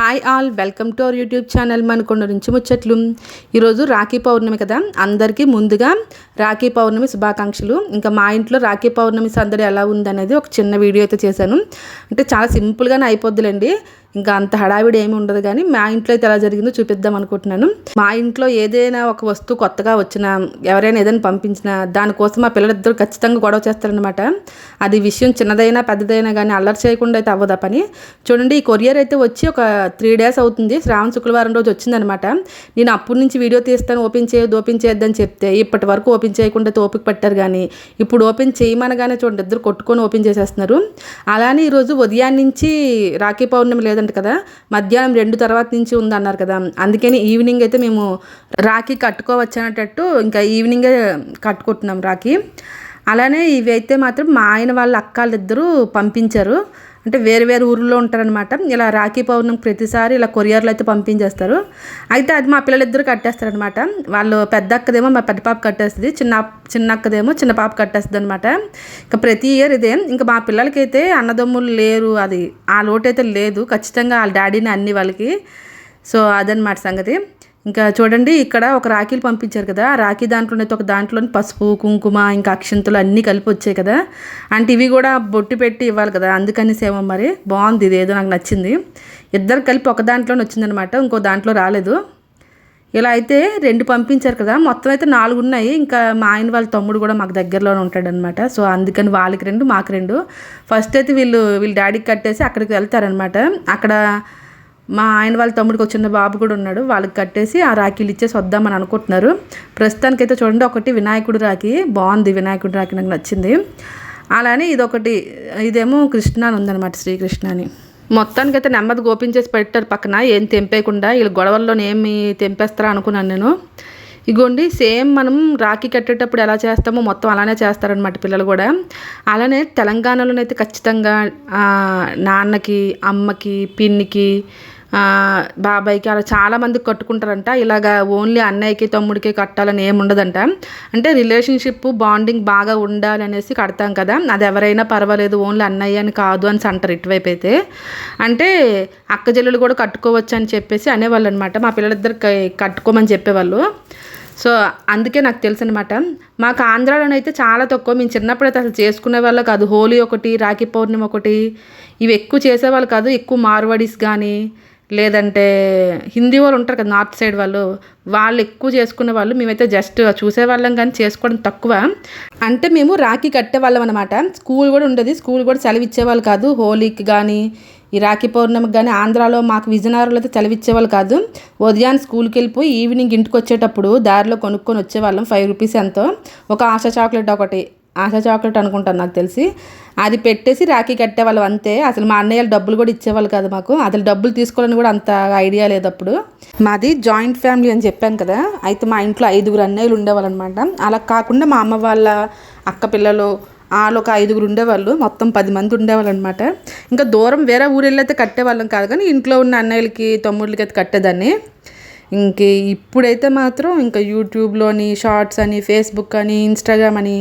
Hi all, welcome to our YouTube channel Manakonda నుంచి ముచ్చట్లు. ఈరోజు రాఖీ పౌర్ణమి కదా, అందరికీ ముందుగా రాఖీ పౌర్ణమి శుభాకాంక్షలు. ఇంకా మా ఇంట్లో రాఖీ పౌర్ణమి సందడి ఎలా ఉందనేది ఒక చిన్న వీడియో అయితే చేశాను. అంటే చాలా సింపుల్గానే అయిపోద్దులేండి, ఇంకా అంత హడావిడి ఏమి ఉండదు. కానీ మా ఇంట్లో అయితే ఎలా జరిగిందో చూపిద్దాం అనుకుంటున్నాను. మా ఇంట్లో ఏదైనా ఒక వస్తువు కొత్తగా వచ్చినా, ఎవరైనా ఏదైనా పంపించినా దానికోసం మా పిల్లలిద్దరూ ఖచ్చితంగా గొడవ చేస్తారనమాట. అది విషయం చిన్నదైనా పెద్దదైనా కానీ అల్లరి చేయకుండా అయితే అవ్వదా పని. చూడండి, ఈ కొరియర్ అయితే వచ్చి ఒక 3 days అవుతుంది. శ్రావణ శుక్రవారం రోజు వచ్చిందనమాట. నేను అప్పటి నుంచి వీడియో తీస్తాను, ఓపెన్ చేయొద్దని చెప్తే ఇప్పటి వరకు ఓపెన్ చేయకుండా ఓపిక పట్టారు. కానీ ఇప్పుడు ఓపెన్ చేయమనగానే చూడండి, ఇద్దరు కొట్టుకొని ఓపెన్ చేసేస్తున్నారు. అలానే ఈరోజు ఉదయం నుంచి రాఖీ పౌర్ణమి లేదంట కదా, మధ్యాహ్నం 2 తర్వాత నుంచి ఉందన్నారు కదా. అందుకని ఈవినింగ్ అయితే మేము రాఖీ కట్టుకోవచ్చు అనేటట్టు ఇంకా ఈవినింగే కట్టుకుంటున్నాం రాఖీ. అలానే ఇవి అయితే మాత్రం మా ఆయన వాళ్ళ అక్కలిద్దరూ పంపించారు. అంటే వేరు వేరు ఊర్లో ఉంటారనమాట. ఇలా రాఖీ పౌర్ణమి ప్రతిసారి ఇలా కొరియర్లో అయితే పంపించేస్తారు. అయితే అది మా పిల్లలిద్దరూ కట్టేస్తారనమాట. వాళ్ళు పెద్ద అక్కదేమో మా పెద్ద పాప కట్టేస్తుంది, చిన్న అక్కదేమో చిన్న పాప కట్టేస్తుంది అనమాట. ఇంకా ప్రతి ఇయర్ ఇదే. ఇంకా మా పిల్లలకైతే అన్నదమ్ములు లేరు, అది ఆ లోటు అయితే లేదు. ఖచ్చితంగా వాళ్ళ డాడీని అన్ని వాళ్ళకి. సో అదనమాట సంగతి. ఇంకా చూడండి, ఇక్కడ ఒక రాఖీలు పంపించారు కదా, ఆ రాఖీ దాంట్లోనైతే ఒక దాంట్లోని పసుపు కుంకుమ ఇంకా అక్షంతలు అన్నీ కలిపి వచ్చాయి కదా. అంటే ఇవి కూడా బొట్టు పెట్టి ఇవ్వాలి కదా, అందుకని సేవ మరి బాగుంది. ఇది ఏదో నాకు నచ్చింది. ఇద్దరు కలిపి ఒక దాంట్లోనే వచ్చిందనమాట, ఇంకో దాంట్లో రాలేదు. ఇలా అయితే 2 పంపించారు కదా, మొత్తం అయితే 4 ఉన్నాయి. ఇంకా మా ఆయన వాళ్ళ తమ్ముడు కూడా మాకు దగ్గరలోనే ఉంటాడనమాట. సో అందుకని వాళ్ళకి 2 మాకు 2. ఫస్ట్ అయితే వీళ్ళ డాడీకి కట్టేసి అక్కడికి వెళ్తారనమాట. అక్కడ మా ఆయన వాళ్ళ తమ్ముడికి వచ్చిన బాబు కూడా ఉన్నాడు, వాళ్ళకి కట్టేసి ఆ రాఖీలు ఇచ్చేసి వద్దామని అనుకుంటున్నారు. ప్రస్తుతానికైతే చూడండి, ఒకటి వినాయకుడు రాఖీ బాగుంది. వినాయకుడు రాఖీ నాకు నచ్చింది. అలానే ఇదొకటి, ఇదేమో కృష్ణ అని ఉందన్నమాట, శ్రీకృష్ణ అని. మొత్తానికైతే నెమ్మది గోపించేసి పెట్టారు పక్కన, ఏం తెంపేయకుండా. వీళ్ళు గొడవల్లో ఏమి తెంపేస్తారా అనుకున్నాను నేను. ఇగోండి, సేమ్ మనం రాఖీ కట్టేటప్పుడు ఎలా చేస్తామో మొత్తం అలానే చేస్తారనమాట పిల్లలు కూడా. అలానే తెలంగాణలోనైతే ఖచ్చితంగా నాన్నకి, అమ్మకి, పిన్నికి, బాబాయ్కి అలా చాలామందికి కట్టుకుంటారంట. ఇలాగా ఓన్లీ అన్నయ్యకి తమ్ముడికి కట్టాలని ఏమి ఉండదంట. అంటే రిలేషన్షిప్ బాండింగ్ బాగా ఉండాలి అనేసి కడతాం కదా, అది ఎవరైనా పర్వాలేదు, ఓన్లీ అన్నయ్య అని కాదు అని అంటారు ఇటువైపు అయితే. అంటే అక్క చెల్లెలు కూడా కట్టుకోవచ్చు అని చెప్పేసి అనేవాళ్ళు అనమాట. మా పిల్లలిద్దరికి కట్టుకోమని చెప్పేవాళ్ళు. సో అందుకే నాకు తెలుసు అనమాట. మాకు ఆంధ్రాలోనైతే చాలా తక్కువ. మేము చిన్నప్పుడైతే అసలు చేసుకునే వాళ్ళు కాదు. హోలీ ఒకటి, రాఖీ పౌర్ణమి ఒకటి, ఇవి ఎక్కువ చేసేవాళ్ళు కాదు. ఎక్కువ మార్వాడీస్ కానీ లేదంటే హిందీ వాళ్ళు ఉంటారు కదా, నార్త్ సైడ్ వాళ్ళు ఎక్కువ చేసుకునే వాళ్ళు. మేమైతే జస్ట్ చూసేవాళ్ళం కానీ చేసుకోవడం తక్కువ. అంటే మేము రాఖీ కట్టేవాళ్ళం అనమాట. స్కూల్ కూడా ఉండేది, స్కూల్ కూడా సెలవు ఇచ్చేవాళ్ళు కాదు. హోలీకి కానీ ఈ రాఖీ పౌర్ణమికి కానీ ఆంధ్రాలో మాకు విజయనగరంలో అయితే సెలవిచ్చేవాళ్ళు కాదు. ఉదయాన్ని స్కూల్కి వెళ్ళిపోయి ఈవినింగ్ ఇంటికి వచ్చేటప్పుడు దారిలో కొనుక్కొని వచ్చేవాళ్ళం. 5 రూపీస్ ఎంతో. ఒక ఆశా చాక్లెట్ అనుకుంటాను నాకు తెలిసి, అది పెట్టేసి రాఖీ కట్టేవాళ్ళం అంతే. అసలు మా అన్నయ్యలు డబ్బులు కూడా ఇచ్చేవాళ్ళు కాదు మాకు. అసలు డబ్బులు తీసుకోవాలని కూడా అంత ఐడియా లేదు అప్పుడు. మాది జాయింట్ ఫ్యామిలీ అని చెప్పాను కదా, అయితే మా ఇంట్లో 5 అన్నయ్యలు ఉండేవాళ్ళు అనమాట. అలా కాకుండా మా అమ్మ వాళ్ళ అక్క పిల్లలు వాళ్ళు ఒక 5 ఉండేవాళ్ళు, మొత్తం 10 మంది ఉండేవాళ్ళు అనమాట. ఇంకా దూరం వేరే ఊరెళ్ళి అయితే కట్టేవాళ్ళం కాదు, కానీ ఇంట్లో ఉన్న అన్నయ్యలకి తమ్ముళ్ళకి అయితే కట్టేదాన్ని. ఇప్పుడైతే మాత్రం ఇంకా యూట్యూబ్లోని షార్ట్స్ అని, ఫేస్బుక్ అని, ఇన్స్టాగ్రామ్ అని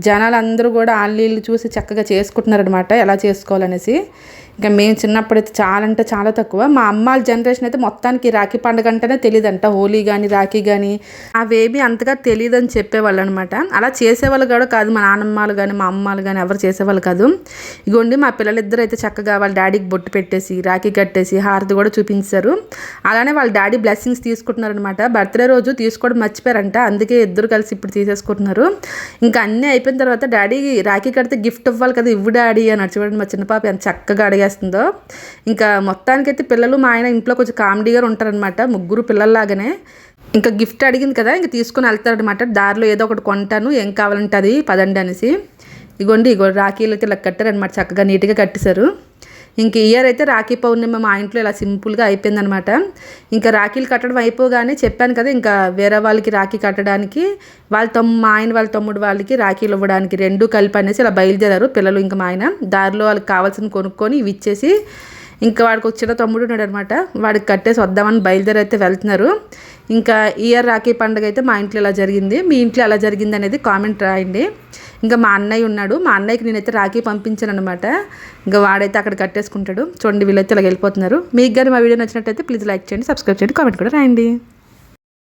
జనాలు అందరూ కూడా వీళ్ళు చూసి చక్కగా చేసుకుంటున్నారనమాట ఎలా చేసుకోవాలనేసి. ఇంకా మేము చిన్నప్పుడైతే చాలా అంటే చాలా తక్కువ. మా అమ్మాళ్ళ జనరేషన్ అయితే మొత్తానికి రాఖీ పండుగ అంటేనే తెలియదంట. హోలీ కానీ రాఖీ కానీ అవేమీ అంతగా తెలియదని చెప్పేవాళ్ళు అనమాట. అలా చేసేవాళ్ళు కూడా కాదు, మా నాన్నమ్మలు కానీ మా అమ్మాలు కానీ ఎవరు చేసేవాళ్ళు కాదు. ఇగోండి, మా పిల్లలిద్దరూ అయితే చక్కగా వాళ్ళ డాడీకి బొట్టు పెట్టేసి రాఖీ కట్టేసి హారతి కూడా చూపించారు. అలానే వాళ్ళ డాడీ బ్లెస్సింగ్స్ తీసుకుంటున్నారనమాట. బర్త్డే రోజు తీసుకోవడం మర్చిపోయారంట, అందుకే ఇద్దరు కలిసి ఇప్పుడు తీసేసుకుంటున్నారు. ఇంకా అన్నీ అయిపోయిన తర్వాత డాడీ రాఖీ కడితే గిఫ్ట్ ఇవ్వాలి కదా, ఇవ్వు డాడీ అని చూడండి. మా చిన్న పాప ఎంత చక్కగా అడిగేస్తుందో. ఇంకా మొత్తానికైతే పిల్లలు మా ఆయన ఇంట్లో కొంచెం కామెడీగా ఉంటారనమాట, 3 పిల్లల్లాగానే. ఇంకా గిఫ్ట్ అడిగింది కదా, ఇంకా తీసుకుని వెళ్తారనమాట. దారిలో ఏదో ఒకటి కొంటాను, ఏం కావాలంటే అది పదండి అనేసి. ఇగో రాఖీలు అయితే ఇలా కట్టారనమాట, చక్కగా నీట్గా కట్టేశారు. ఇంక ఇయర్ అయితే రాఖీ పౌర్ణమి మా ఇంట్లో ఇలా సింపుల్గా అయిపోయిందనమాట. ఇంకా రాఖీలు కట్టడం అయిపోగానే చెప్పాను కదా, ఇంకా వేరే వాళ్ళకి రాఖీ కట్టడానికి మా ఆయన వాళ్ళ తమ్ముడు వాళ్ళకి రాఖీలు ఇవ్వడానికి 2 కలిపి అనేసి ఇలా బయలుదేరారు పిల్లలు. ఇంకా మా ఆయన దారిలో వాళ్ళకి కావాల్సిన కొనుక్కొని ఇవి ఇచ్చేసి ఇంకా వాడికి ఒక చిన్న తమ్ముడు ఉన్నాడు అనమాట, వాడికి కట్టేసి వద్దామని బయలుదేరి అయితే వెళ్తున్నారు. ఇంకా ఇయర్ రాఖీ పండుగ అయితే మా ఇంట్లో ఇలా జరిగింది. మీ ఇంట్లో ఎలా జరిగింది అనేది కామెంట్ రాయండి. ఇంకా మా అన్నయ్య ఉన్నాడు, మా అన్నయ్యకి నేనైతే రాఖీ పంపించాను అనమాట. ఇంకా వాడైతే అక్కడ కట్టేసుకుంటాడు. చూడండి వీళ్ళైతే ఇలా వెళ్ళిపోతున్నారు. మీకు కానీ మా వీడియో నచ్చినట్టయితే ప్లీజ్ లైక్ చేయండి, సబ్స్క్రైబ్ చేయండి, కామెంట్ కూడా రాయండి.